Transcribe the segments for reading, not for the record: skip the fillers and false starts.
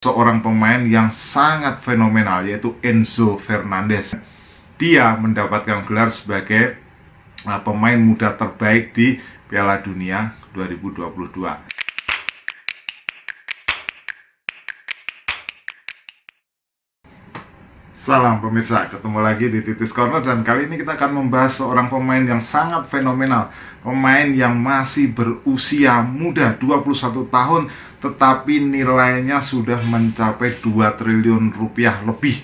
seorang pemain yang sangat fenomenal, yaitu Enzo Fernandez. Dia mendapatkan gelar sebagai pemain muda terbaik di Piala Dunia 2022. Salam pemirsa, ketemu lagi di Titis Corner, dan kali ini kita akan membahas seorang pemain yang sangat fenomenal. Pemain yang masih berusia muda, 21 tahun, tetapi nilainya sudah mencapai 2 triliun rupiah lebih.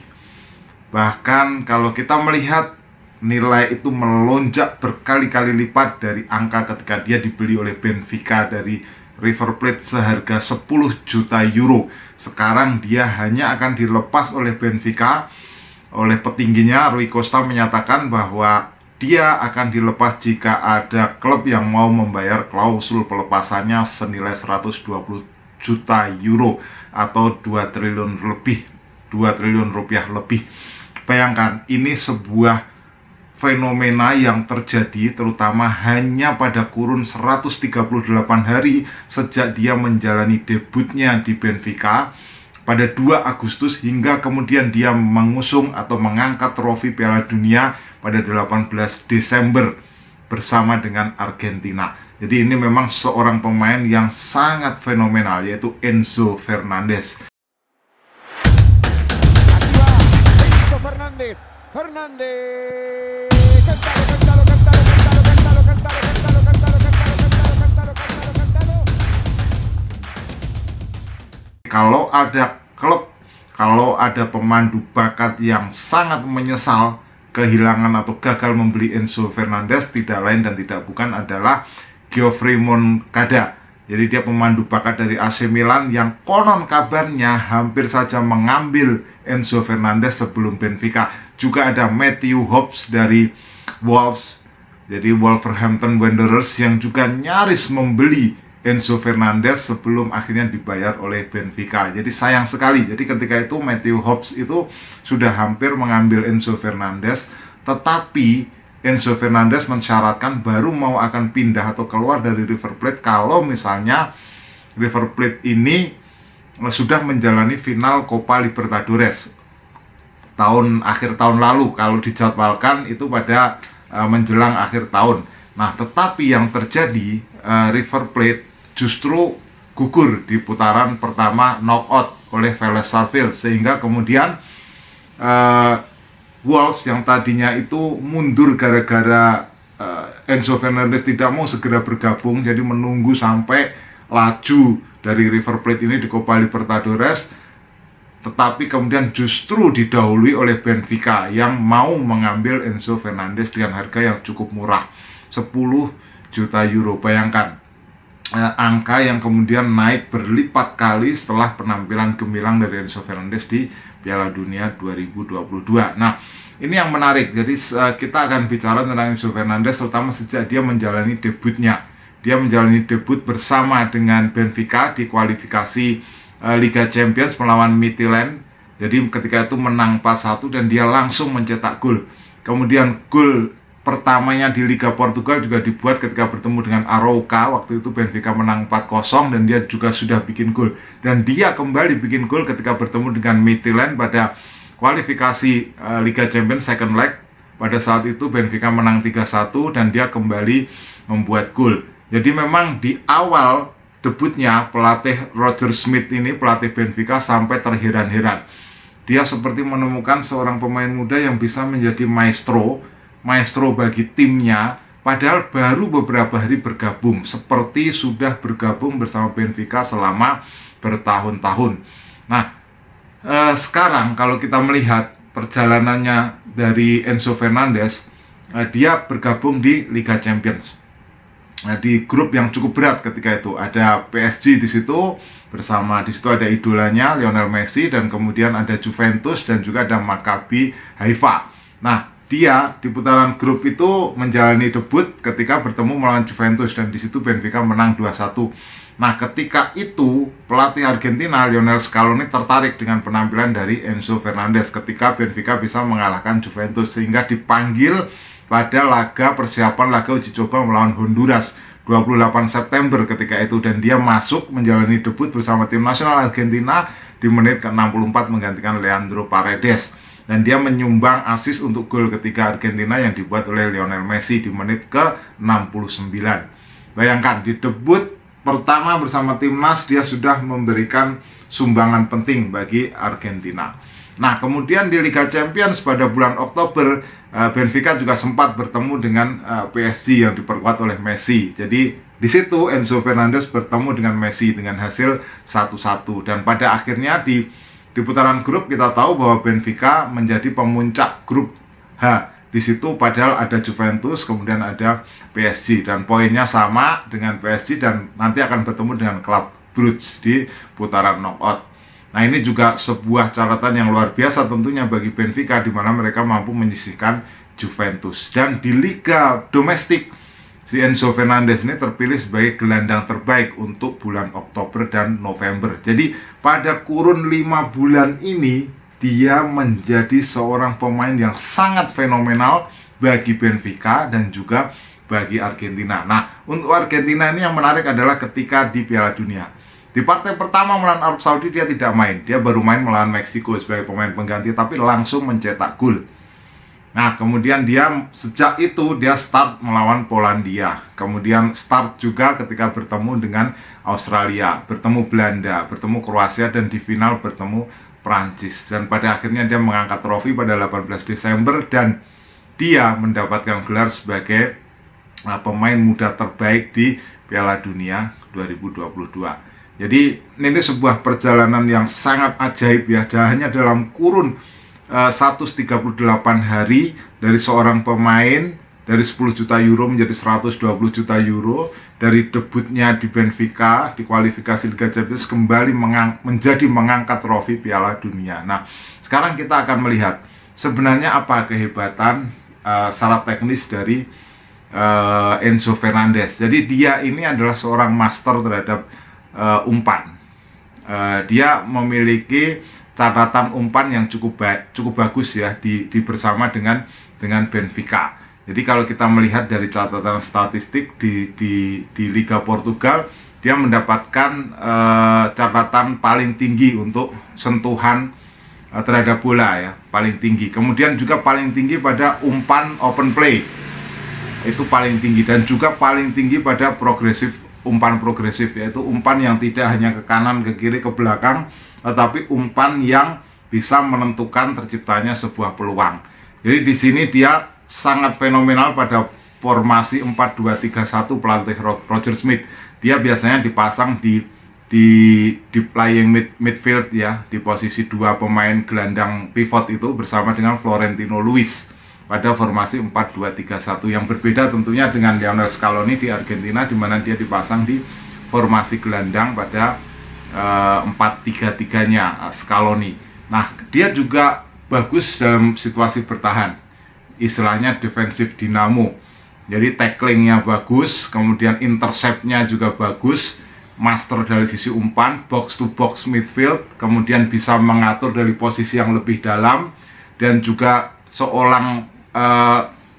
Bahkan kalau kita melihat nilai itu melonjak berkali-kali lipat dari angka ketika dia dibeli oleh Benfica dari River Plate seharga 10 juta euro. Sekarang dia hanya akan dilepas oleh Benfica. Oleh petingginya, Rui Costa menyatakan bahwa dia akan dilepas jika ada klub yang mau membayar klausul pelepasannya senilai 120 juta euro atau 2 triliun lebih, 2 triliun rupiah lebih. Bayangkan, ini sebuah fenomena yang terjadi terutama hanya pada kurun 138 hari sejak dia menjalani debutnya di Benfica pada 2 Agustus hingga kemudian dia mengusung atau mengangkat trofi Piala Dunia pada 18 Desember bersama dengan Argentina. Jadi ini memang seorang pemain yang sangat fenomenal, yaitu Enzo Fernandez. Kalau ada klub, kalau ada pemandu bakat yang sangat menyesal kehilangan atau gagal membeli Enzo Fernandez, tidak lain dan tidak bukan adalah Geoffrey Moncada. Jadi dia pemandu bakat dari AC Milan yang konon kabarnya hampir saja mengambil Enzo Fernandez sebelum Benfica. Juga ada Matthew Hobbs dari Wolves, jadi Wolverhampton Wanderers, yang juga nyaris membeli Enzo Fernandez sebelum akhirnya dibayar oleh Benfica. Jadi sayang sekali. Jadi ketika itu Matthew Hobbs itu sudah hampir mengambil Enzo Fernandez, tetapi Enzo Fernandez mensyaratkan baru mau akan pindah atau keluar dari River Plate kalau misalnya River Plate ini sudah menjalani final Copa Libertadores akhir tahun lalu, kalau dijadwalkan itu pada menjelang akhir tahun. Nah, tetapi yang terjadi, River Plate justru gugur di putaran pertama knockout oleh Vélez Sarsfield, sehingga kemudian Wolves yang tadinya itu mundur gara-gara Enzo Fernandez tidak mau segera bergabung, jadi menunggu sampai laju dari River Plate ini di Copa Libertadores, tetapi kemudian justru didahului oleh Benfica yang mau mengambil Enzo Fernandez dengan harga yang cukup murah, 10 juta euro. Bayangkan, angka yang kemudian naik berlipat kali setelah penampilan gemilang dari Enzo Fernandez di Piala Dunia 2022. Nah, ini yang menarik. Jadi kita akan bicara tentang Enzo Fernandez terutama sejak dia menjalani debutnya. Dia menjalani debut bersama dengan Benfica di kualifikasi Liga Champions melawan Midtjylland. Jadi ketika itu menang 4-1 dan dia langsung mencetak gol. Kemudian gol pertamanya di Liga Portugal juga dibuat ketika bertemu dengan Arouca. Waktu itu Benfica menang 4-0 dan dia juga sudah bikin gol. Dan dia kembali bikin gol ketika bertemu dengan Midtjylland pada kualifikasi Liga Champions second leg. Pada saat itu Benfica menang 3-1 dan dia kembali membuat gol. Jadi memang di awal debutnya pelatih Roger Schmidt ini, pelatih Benfica, sampai terheran-heran. Dia seperti menemukan seorang pemain muda yang bisa menjadi maestro bagi timnya, padahal baru beberapa hari bergabung, seperti sudah bergabung bersama Benfica selama bertahun-tahun. Nah, sekarang kalau kita melihat perjalanannya dari Enzo Fernandez, dia bergabung di Liga Champions. Di grup yang cukup berat ketika itu ada PSG di situ, di situ ada idolanya Lionel Messi, dan kemudian ada Juventus dan juga ada Maccabi Haifa. Nah, dia di putaran grup itu menjalani debut ketika bertemu melawan Juventus dan di situ Benfica menang 2-1. Nah, ketika itu pelatih Argentina Lionel Scaloni tertarik dengan penampilan dari Enzo Fernandez ketika Benfica bisa mengalahkan Juventus, sehingga dipanggil pada laga persiapan laga uji coba melawan Honduras 28 September ketika itu, dan dia masuk menjalani debut bersama tim nasional Argentina di menit ke-64 menggantikan Leandro Paredes, dan dia menyumbang assist untuk gol ketiga Argentina yang dibuat oleh Lionel Messi di menit ke-69. Bayangkan, di debut pertama bersama timnas dia sudah memberikan sumbangan penting bagi Argentina. Nah, kemudian di Liga Champions pada bulan Oktober, Benfica juga sempat bertemu dengan PSG yang diperkuat oleh Messi. Jadi di situ Enzo Fernandez bertemu dengan Messi dengan hasil 1-1, dan pada akhirnya di putaran grup kita tahu bahwa Benfica menjadi pemuncak grup H. Di situ padahal ada Juventus, kemudian ada PSG, dan poinnya sama dengan PSG dan nanti akan bertemu dengan Club Brugge di putaran knockout. Nah, ini juga sebuah catatan yang luar biasa tentunya bagi Benfica, di mana mereka mampu menyisihkan Juventus. Dan di liga domestik, si Enzo Fernandez ini terpilih sebagai gelandang terbaik untuk bulan Oktober dan November. Jadi pada kurun 5 bulan ini dia menjadi seorang pemain yang sangat fenomenal bagi Benfica dan juga bagi Argentina. Nah, untuk Argentina ini yang menarik adalah ketika di Piala Dunia. Di partai pertama melawan Arab Saudi dia tidak main. Dia baru main melawan Meksiko sebagai pemain pengganti, tapi langsung mencetak gol. Nah, kemudian dia sejak itu dia start melawan Polandia. Kemudian start juga ketika bertemu dengan Australia, bertemu Belanda, bertemu Kroasia, dan di final bertemu Prancis. Dan pada akhirnya dia mengangkat trofi pada 18 Desember dan dia mendapatkan gelar sebagai pemain muda terbaik di Piala Dunia 2022. Jadi ini sebuah perjalanan yang sangat ajaib ya, dan hanya dalam kurun 138 hari dari seorang pemain dari 10 juta euro menjadi 120 juta euro, dari debutnya di Benfica di kualifikasi Liga Champions kembali menjadi mengangkat trofi Piala Dunia. Nah, sekarang kita akan melihat sebenarnya apa kehebatan secara teknis dari Enzo Fernandez. Jadi dia ini adalah seorang master terhadap umpan. Dia memiliki catatan umpan yang cukup bagus ya di bersama dengan Benfica. Jadi kalau kita melihat dari catatan statistik di Liga Portugal, dia mendapatkan catatan paling tinggi untuk sentuhan terhadap bola ya, paling tinggi. Kemudian juga paling tinggi pada umpan open play, itu paling tinggi, dan juga paling tinggi pada umpan progresif, yaitu umpan yang tidak hanya ke kanan, ke kiri, ke belakang, tetapi umpan yang bisa menentukan terciptanya sebuah peluang. Jadi di sini dia sangat fenomenal pada formasi 4-2-3-1 pelatih Roger Smith. Dia biasanya dipasang di playing midfield ya, di posisi 2 pemain gelandang pivot itu bersama dengan Florentino Luis pada formasi 4-2-3-1, yang berbeda tentunya dengan Lionel Scaloni di Argentina, di mana dia dipasang di formasi gelandang pada 4-3-3-nya Scaloni. Nah, dia juga bagus dalam situasi bertahan, istilahnya defensif dinamo. Jadi tacklingnya bagus, kemudian interceptnya juga bagus, master dari sisi umpan, box to box midfield, kemudian bisa mengatur dari posisi yang lebih dalam, dan juga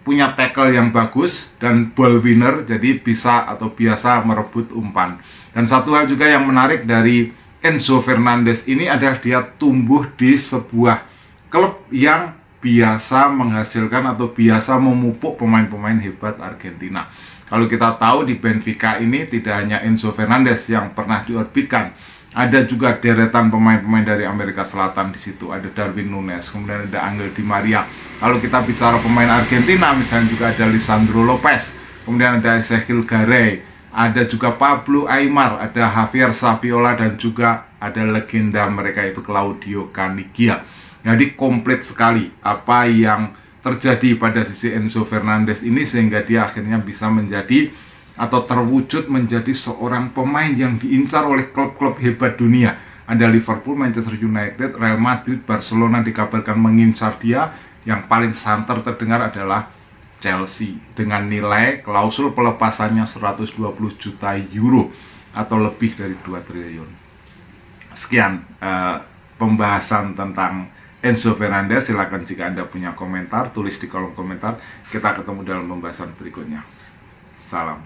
punya tackle yang bagus dan ball winner, jadi bisa atau biasa merebut umpan. Dan satu hal juga yang menarik dari Enzo Fernandez ini adalah dia tumbuh di sebuah klub yang biasa menghasilkan atau biasa memupuk pemain-pemain hebat Argentina. Kalau kita tahu di Benfica ini tidak hanya Enzo Fernandez yang pernah diorbitkan, ada juga deretan pemain-pemain dari Amerika Selatan di situ. Ada Darwin Núñez, kemudian ada Angel Di Maria. Kalau kita bicara pemain Argentina, misalnya juga ada Lisandro Lopez, kemudian ada Ezequiel Garay, ada juga Pablo Aimar, ada Javier Saviola, dan juga ada legenda mereka itu Claudio Caniggia. Jadi komplit sekali apa yang terjadi pada sisi Enzo Fernandez ini, sehingga dia akhirnya bisa menjadi atau terwujud menjadi seorang pemain yang diincar oleh klub-klub hebat dunia. Ada Liverpool, Manchester United, Real Madrid, Barcelona dikabarkan mengincar dia. Yang paling santer terdengar adalah Chelsea dengan nilai klausul pelepasannya 120 juta euro atau lebih dari 2 triliun. Sekian pembahasan tentang Enzo Fernandez. Silakan jika Anda punya komentar, tulis di kolom komentar. Kita ketemu dalam pembahasan berikutnya. Salam.